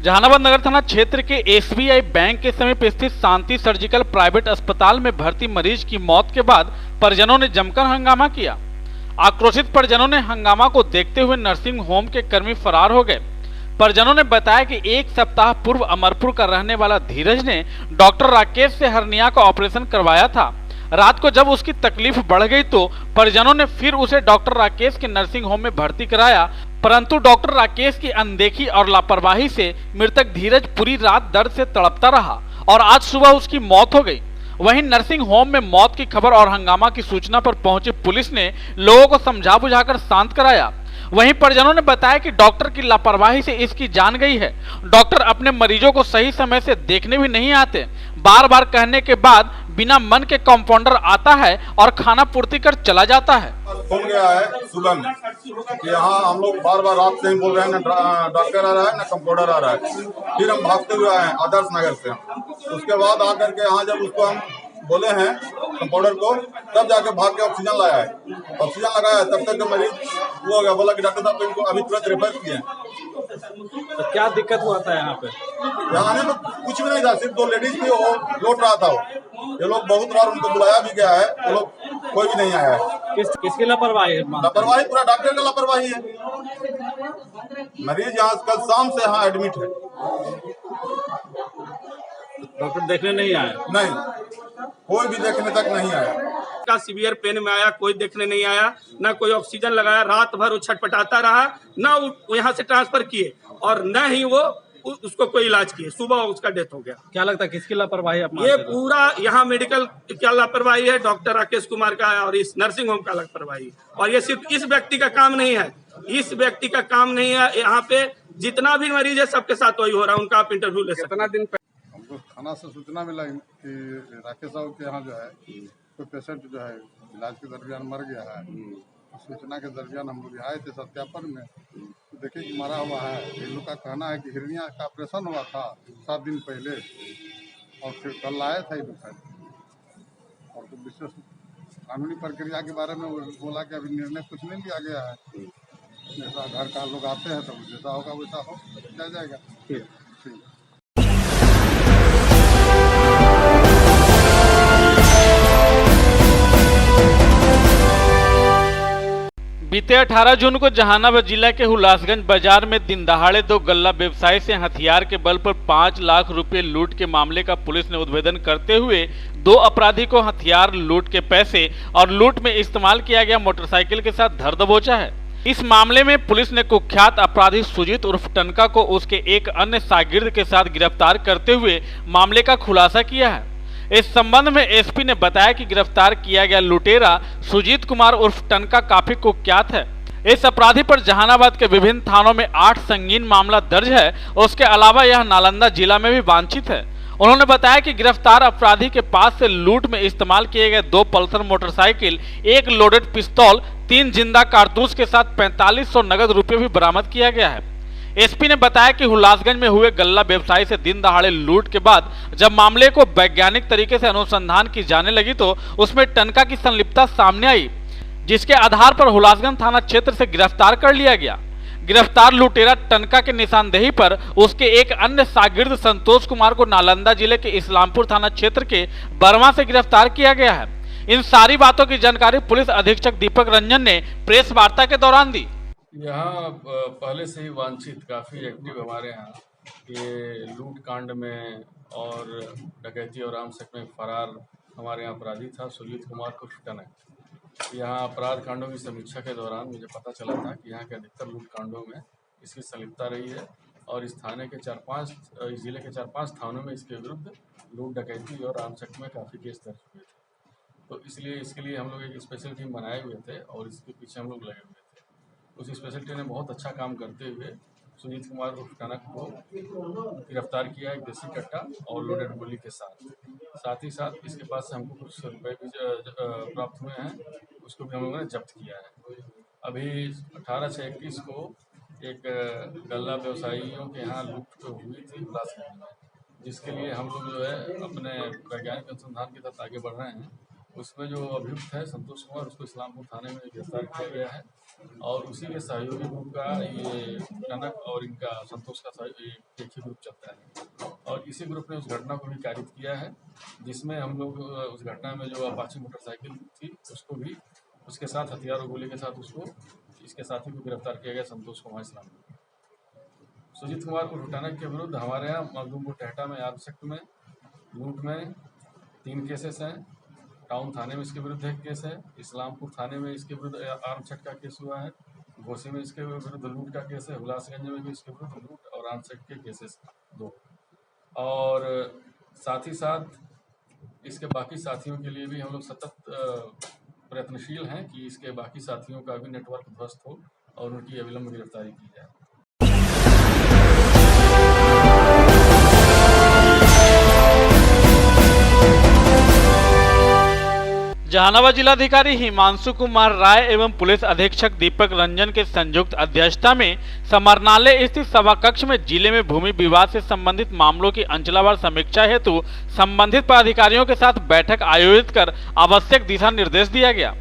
जहानाबाद नगर थाना क्षेत्र के एसबीआई बैंक के समीप स्थित शांति सर्जिकल प्राइवेट अस्पताल में भर्ती मरीज की मौत के बाद परिजनों ने जमकर हंगामा किया। आक्रोशित परिजनों ने हंगामा को देखते हुए नर्सिंग होम के कर्मी फरार हो गए। परिजनों ने बताया कि एक सप्ताह पूर्व अमरपुर का रहने वाला धीरज ने डॉक्टर राकेश से हर्निया का ऑपरेशन करवाया था। रात को जब उसकी तकलीफ बढ़ गई तो परिजनों ने फिर उसे डॉक्टर राकेश के नर्सिंग होम में भर्ती कराया, परंतु डॉक्टर राकेश की अनदेखी और लापरवाही से मृतक धीरज पूरी रात दर्द से तड़पता रहा और आज सुबह उसकी मौत हो गई। वहीं नर्सिंग होम में मौत की खबर और हंगामा की सूचना पर पहुंची पुलिस ने लोगों को समझा बुझाकर शांत कराया। वहीं परिजनों ने बताया कि डॉक्टर की लापरवाही से इसकी जान गई है। डॉक्टर अपने मरीजों को सही समय से देखने भी नहीं आते। बार बार कहने के बाद बिना मन के कंपाउंडर आता है और खाना पूर्ति कर चला जाता है। फोन गया है सुबह में कि यहाँ हम लोग बार बार रात से ही बोल रहे हैं, ना डॉक्टर आ रहा है ना कंपाउंडर आ रहा है। फिर हम भागते हुए आए आदर्श नगर से। उसके बाद आकर के यहाँ जब उसको हम बोले हैं कंपाउंडर को, तब जाके भाग के ऑक्सीजन लाया है। ऑक्सीजन लगाया तब तक मरीज वो हो गया। बोला कि डॉक्टर साहब इनको अभी तुरंत रेफर किए। तो क्या दिक्कत हुआ था यहाँ पे? यहाँ आने में कुछ भी नहीं था, सिर्फ 2 लेडीज थी, वो लौट रहा था। ये लोग बहुत बार उनको बुलाया भी गया है, वो लोग कोई भी नहीं आया है। किसकी लापरवाही है? लापरवाही पूरा डॉक्टर का लापरवाही है। मरीज यहाँ कल शाम से यहाँ एडमिट है। डॉक्टर देखने नहीं आया? नहीं, कोई भी देखने तक नहीं आया। का सीवियर पेन में आया, कोई देखने नहीं आया, ना कोई ऑक्सीजन लगाया। रात भर वो छटपटाता रहा, ना यहाँ से ट्रांसफर किए और न ही वो उसको कोई इलाज किए। सुबह उसका डेथ हो गया। क्या लगता है किसकी लापरवाही? ये पूरा यहाँ मेडिकल क्या लापरवाही है, डॉक्टर राकेश कुमार का है और इस नर्सिंग होम का लापरवाही। और ये सिर्फ इस व्यक्ति का काम नहीं है, इस व्यक्ति का काम नहीं है। यहाँ पे जितना भी मरीज है सबके साथ वही हो रहा है। उनका आप इंटरव्यू ले सकते। कितना दिन हमको थाना से सूचना मिला कि राकेश साहब के यहाँ जो है कोई पेशेंट जो है इलाज के दरमियान मर गया है। सूचना के दरमियान हम लोग आए थे सत्यापन में, तो देखे कि मरा हुआ है। इन लोग का कहना है कि हिरनिया का ऑपरेशन हुआ था 7 दिन पहले और फिर कल आया था ये लोग। और तो विशेष कानूनी प्रक्रिया के बारे में बोला कि अभी निर्णय कुछ नहीं लिया गया है। जैसा घर का लोग आते हैं तो जैसा होगा वैसा हो जाएगा। ठीक। बीते 18 जून को जहानाबाद जिला के हुलासगंज बाजार में दिन दहाड़े 2 गल्ला व्यवसायी से हथियार के बल पर 5 लाख रुपए लूट के मामले का पुलिस ने उद्भेदन करते हुए 2 अपराधी को हथियार, लूट के पैसे और लूट में इस्तेमाल किया गया मोटरसाइकिल के साथ धर दबोचा है। इस मामले में पुलिस ने कुख्यात अपराधी सुजीत उर्फ टनका को उसके एक अन्य शागिर्द के साथ गिरफ्तार करते हुए मामले का खुलासा किया है। इस संबंध में एसपी ने बताया कि गिरफ्तार किया गया लुटेरा सुजीत कुमार उर्फ टनका काफी कुख्यात है। इस अपराधी पर जहानाबाद के विभिन्न थानों में 8 संगीन मामला दर्ज है। उसके अलावा यह नालंदा जिला में भी वांछित है। उन्होंने बताया कि गिरफ्तार अपराधी के पास से लूट में इस्तेमाल किए गए 2 पल्सर मोटरसाइकिल, 1 लोडेड पिस्तौल, 3 जिंदा कारतूस के साथ 4500 नगद रुपये भी बरामद किया गया है। एसपी ने बताया कि हुलासगंज में हुए गल्ला व्यवसायी से दिन दहाड़े लूट के बाद जब मामले को वैज्ञानिक तरीके से अनुसंधान की जाने लगी तो उसमें टनका की संलिप्तता सामने आई, जिसके आधार पर हुलासगंज थाना क्षेत्र से गिरफ्तार कर लिया गया। गिरफ्तार लुटेरा टनका के निशानदेही पर उसके एक अन्य शागिर्द संतोष कुमार को नालंदा जिले के इस्लामपुर थाना क्षेत्र के बरवा से गिरफ्तार किया गया है। इन सारी बातों की जानकारी पुलिस अधीक्षक दीपक रंजन ने प्रेस वार्ता के दौरान दी। यहाँ पहले से ही वांछित काफ़ी एक्टिव हमारे यहाँ ये लूट कांड में और डकैती और आमसक में फरार हमारे यहाँ अपराधी था सुजीत कुमार को टनक। यहाँ अपराध कांडों की समीक्षा के दौरान मुझे पता चला था कि यहाँ के अधिकतर लूट कांडों में इसकी संलिप्तता रही है और इस थाने के 4-5 इस जिले के 4-5 थानों में इसके विरुद्ध लूट, डकैती और आमसक में काफ़ी केस दर्ज हुए थे। तो इसलिए इसके लिए हम लोग एक स्पेशल टीम बनाए हुए थे और इसके पीछे हम लोग लगे हुए थे। उस स्पेशल टीम ने बहुत अच्छा काम करते हुए सुजीत कुमार उर्फ टनक को गिरफ्तार किया, एक देसी कट्टा और लोडेड गोली के साथ ही साथ इसके पास से हमको कुछ रुपए भी प्राप्त हुए हैं, उसको भी हम लोगों ने जब्त किया है। अभी 18/6/21 को एक गल्ला व्यवसायियों के यहाँ लूट हुई थी हुलासगंज में, जिसके लिए हम लोग जो है अपने वैज्ञानिक अनुसंधान के तहत आगे बढ़ रहे हैं उसमें जो अभियुक्त है संतोष कुमार, उसको इस्लामपुर थाने में गिरफ्तार किया गया है और उसी के सहयोगी ग्रुप का ये कनक और इनका संतोष का एक ही ग्रुप चलता है और इसी ग्रुप ने उस घटना को भी कारित किया है, जिसमें हम लोग उस घटना में जो अपाची मोटरसाइकिल थी उसको भी उसके साथ हथियार और गोली के साथ उसको इसके साथी को गिरफ्तार किया गया, संतोष कुमार इस्लामपुर। सुजीत कुमार को लुटाने के विरुद्ध हमारे यहाँ मखदूमपुर टेहटा में आर्म्स एक्ट में लूट में 3 केसेस हैं, टाउन थाने में इसके विरुद्ध 1 केस है, इस्लामपुर थाने में इसके विरुद्ध आर्म्स एक्ट का केस हुआ है, घोसी में इसके विरुद्ध लूट का केस है, हुलासगंज में भी इसके विरुद्ध लूट और आर्म्स एक्ट के केसेस 2 और साथ ही साथ इसके बाकी साथियों के लिए भी हम लोग सतत प्रयत्नशील हैं कि इसके बाकी साथियों का भी नेटवर्क ध्वस्त हो और उनकी अविलंब गिरफ्तारी की जाए। जहानाबाद जिलाधिकारी हिमांशु कुमार राय एवं पुलिस अधीक्षक दीपक रंजन के संयुक्त अध्यक्षता में समरनालय स्थित सभा कक्ष में जिले में भूमि विवाद से संबंधित मामलों की अंचलावार समीक्षा हेतु संबंधित पदाधिकारियों के साथ बैठक आयोजित कर आवश्यक दिशा निर्देश दिया गया।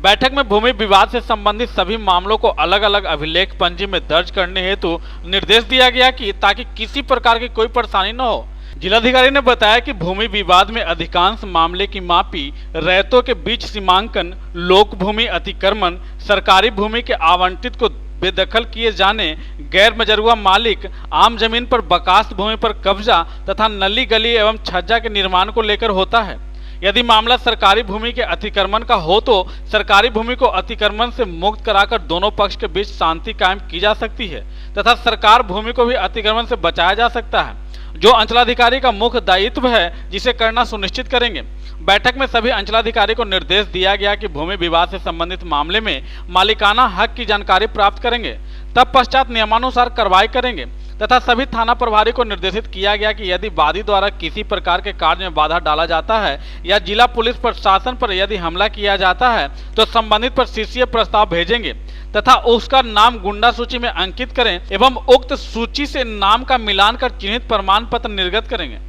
बैठक में भूमि विवाद से संबंधित सभी मामलों को अलग अलग अभिलेख पंजी में दर्ज करने हेतु निर्देश दिया गया कि ताकि किसी प्रकार की कोई परेशानी न हो। जिलाधिकारी ने बताया कि भूमि विवाद में अधिकांश मामले की मापी, रैयतों के बीच सीमांकन, लोक भूमि अतिक्रमण, सरकारी भूमि के आवंटित को बेदखल किए जाने, गैर मजरूआ मालिक, आम जमीन पर बकास्त भूमि पर कब्जा तथा नली गली एवं छज्जा के निर्माण को लेकर होता है। यदि मामला सरकारी भूमि के अतिक्रमण का हो तो सरकारी भूमि को अतिक्रमण से मुक्त कराकर दोनों पक्ष के बीच शांति कायम की जा सकती है तथा सरकार भूमि को भी अतिक्रमण से बचाया जा सकता है, जो अंचलाधिकारी का मुख्य दायित्व है, जिसे करना सुनिश्चित करेंगे। बैठक में सभी अंचलाधिकारी को निर्देश दिया गया कि भूमि विवाद से संबंधित मामले में मालिकाना हक की जानकारी प्राप्त करेंगे, तब पश्चात नियमानुसार कार्रवाई करेंगे तथा सभी थाना प्रभारी को निर्देशित किया गया कि यदि वादी द्वारा किसी प्रकार के कार्य में बाधा डाला जाता है या जिला पुलिस प्रशासन पर यदि हमला किया जाता है तो संबंधित पर सीसीए प्रस्ताव भेजेंगे तथा उसका नाम गुंडा सूची में अंकित करें एवं उक्त सूची से नाम का मिलान कर चिन्हित प्रमाण पत्र निर्गत करेंगे।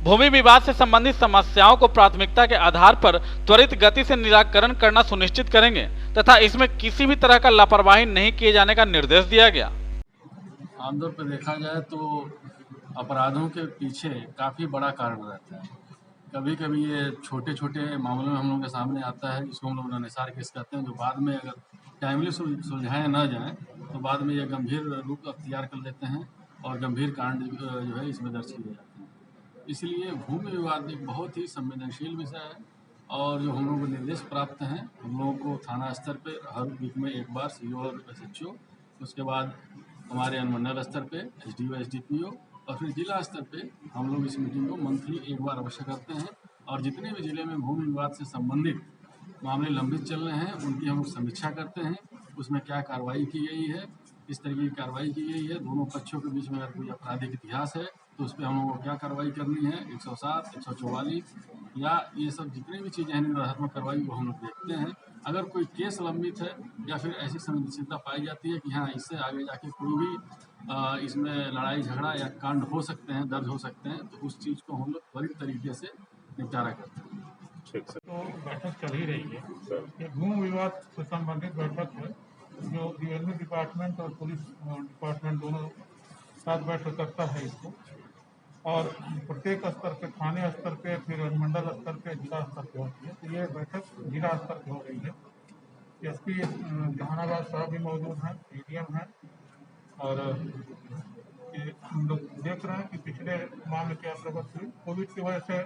भूमि विवाद से संबंधित समस्याओं को प्राथमिकता के आधार पर त्वरित गति से निराकरण करना सुनिश्चित करेंगे तथा इसमें किसी भी तरह का लापरवाही नहीं किए जाने का निर्देश दिया गया। आमतौर पर देखा जाए तो अपराधों के पीछे काफ़ी बड़ा कारण रहता है। कभी कभी ये छोटे छोटे मामलों में हम लोगों के सामने आता है, जिसको हम लोग निसार केस कहते हैं, जो बाद में अगर टाइमली सुलझाए ना जाए तो बाद में ये गंभीर रूप अख्तियार कर लेते हैं और गंभीर कांड जो है इसमें दर्ज किए जाते हैं। इसलिए भूमि विवाद एक बहुत ही संवेदनशील विषय है और जो हम लोगों को निर्देश प्राप्त हैं, हम लोगों को थाना स्तर पर हर वीक में एक बार सीओ और एसएचओ, उसके बाद हमारे अनुमंडल स्तर पे एसडीओ एसडीपीओ और फिर जिला स्तर पे हम लोग इस मीटिंग को मंथली एक बार अवश्य करते हैं और जितने भी जिले में भूमि विवाद से संबंधित मामले लंबित चल रहे हैं उनकी हम समीक्षा करते हैं, उसमें क्या कार्रवाई की गई है, किस तरीके की कार्रवाई की गई है, दोनों पक्षों के बीच में अगर कोई आपराधिक इतिहास है तो उस पर हम लोगों को क्या कार्रवाई करनी है, 107, 144 या ये सब जितनी भी चीज़ें हैं निरात्मक कार्रवाई वो हम लोग देखते हैं। अगर कोई केस लंबित है या फिर ऐसी संवेदनशीलता पाई जाती है कि हाँ इससे आगे जाके कोई भी इसमें लड़ाई झगड़ा या कांड हो सकते हैं, दर्ज हो सकते हैं, तो उस चीज़ को हम लोग त्वरित तरीके से निपटारा करते हैं। तो बैठक चल ही रही है, ये भूमि विवाद से संबंधित बैठक है जो रेवेन्यू डिपार्टमेंट और पुलिस डिपार्टमेंट दोनों साथ बैठक करता है इसको और प्रत्येक स्तर पे, थाने स्तर पे, फिर मंडल स्तर पे, जिला स्तर पे होती है। तो ये बैठक जिला स्तर पे हो रही है। एसपी जहानाबाद साहब भी मौजूद हैं, एडीएम हैं और हम लोग देख रहे हैं कि पिछले माह में क्या प्रगति हुई। कोविड की वजह से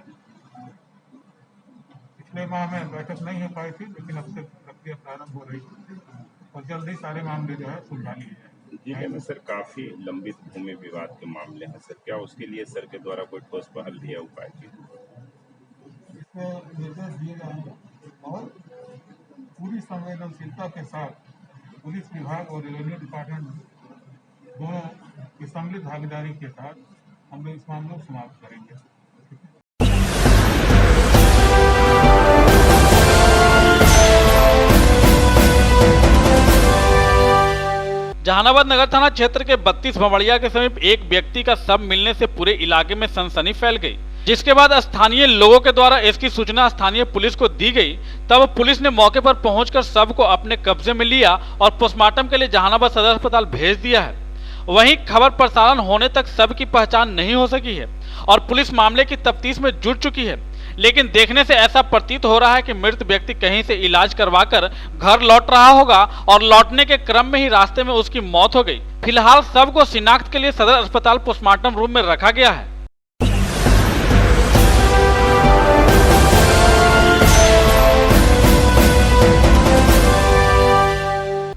पिछले माह में बैठक नहीं हो पाई थी, लेकिन अब से प्रक्रिया प्रारंभ हो रही है और जल्दी सारे मामले जो है सुलझा लिए जाए। जिले में सर काफी लंबित भूमि विवाद के मामले हैं सर, क्या उसके लिए सर के द्वारा कोई ठोस पहल भी है, उपाय की? इसमें निर्देश दिए जाएंगे और पूरी संवेदनशीलता के साथ पुलिस विभाग और रेवेन्यू डिपार्टमेंट दोनों की सम्मिलित भागीदारी के साथ हम लोग इस मामले को समाप्त करेंगे। जहानाबाद नगर थाना क्षेत्र के 32 भंवड़िया के समीप एक व्यक्ति का शव मिलने से पूरे इलाके में सनसनी फैल गई, जिसके बाद स्थानीय लोगों के द्वारा इसकी सूचना स्थानीय पुलिस को दी गई। तब पुलिस ने मौके पर पहुंचकर शव को अपने कब्जे में लिया और पोस्टमार्टम के लिए जहानाबाद सदर अस्पताल भेज दिया है। वहीं खबर प्रसारण होने तक शव की पहचान नहीं हो सकी है और पुलिस मामले की तफ्तीश में जुट चुकी है, लेकिन देखने से ऐसा प्रतीत हो रहा है कि मृत व्यक्ति कहीं से इलाज करवाकर घर लौट रहा होगा और लौटने के क्रम में ही रास्ते में उसकी मौत हो गई। फिलहाल शव को शिनाख्त के लिए सदर अस्पताल पोस्टमार्टम रूम में रखा गया है।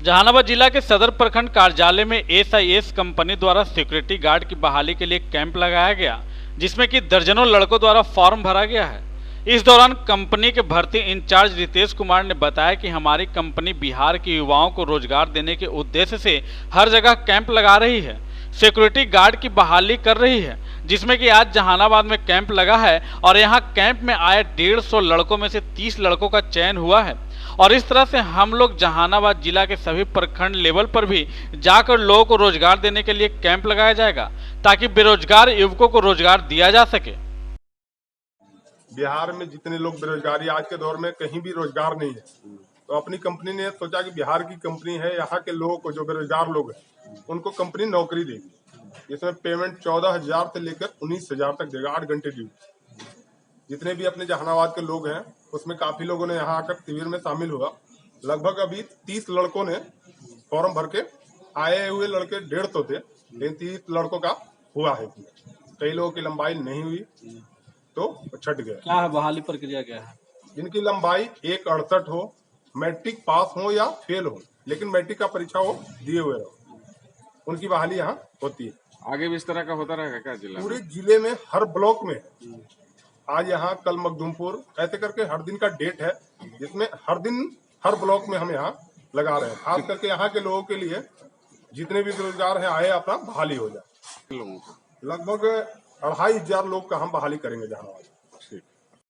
जहानाबाद जिला के सदर प्रखंड कार्यालय में SIS कंपनी द्वारा सिक्योरिटी गार्ड की बहाली के लिए कैंप लगाया गया, जिसमें कि दर्जनों लड़कों द्वारा फॉर्म भरा गया है। इस दौरान कंपनी के भर्ती इंचार्ज रितेश कुमार ने बताया कि हमारी कंपनी बिहार के युवाओं को रोजगार देने के उद्देश्य से हर जगह कैंप लगा रही है, सिक्योरिटी गार्ड की बहाली कर रही है, जिसमें कि आज जहानाबाद में कैंप लगा है और यहां कैंप में आए 150 लड़कों में से 30 लड़कों का चयन हुआ है। और इस तरह से हम लोग जहानाबाद जिला के सभी प्रखंड लेवल पर भी जाकर लोगों को रोजगार देने के लिए कैंप लगाया जाएगा, ताकि बेरोजगार युवकों को रोजगार दिया जा सके। बिहार में जितने लोग बेरोजगारी आज के दौर में कहीं भी रोजगार नहीं है, तो अपनी कंपनी ने सोचा कि बिहार की कंपनी है, यहाँ के लोगों को जो बेरोजगार लोग हैं उनको कंपनी नौकरी देगी। इसमें पेमेंट 14,000 से लेकर 19,000 तक देगा, 8 घंटे ड्यूटी। जितने भी अपने जहानाबाद के लोग हैं उसमें काफी लोगों ने यहाँ आकर शिविर में शामिल हुआ। लगभग अभी 30 लड़कों ने फॉर्म भर के, आए हुए लड़के 150 थे, लेकिन 30 लड़कों का हुआ है। कई लोगों की लंबाई नहीं हुई तो छट गया। क्या है बहाली प्रक्रिया क्या है? जिनकी लंबाई 168 हो, मैट्रिक पास हो या फेल हो, लेकिन मैट्रिक का परीक्षा हो दिए हुए रहो, उनकी बहाली यहाँ होती है। आगे भी इस तरह का होता रहेगा क्या जिला? पूरे जिले में हर ब्लॉक में, आज यहाँ कल मखदूमपुर, ऐसे करके हर दिन का डेट है, जिसमें हर दिन हर ब्लॉक में हम यहाँ लगा रहे हैं। खास करके यहाँ के लोगों के लिए जितने भी बेरोजगार हैं आए अपना बहाली हो जाए। लगभग 2,500 लोग का हम बहाली करेंगे जहानाबाद।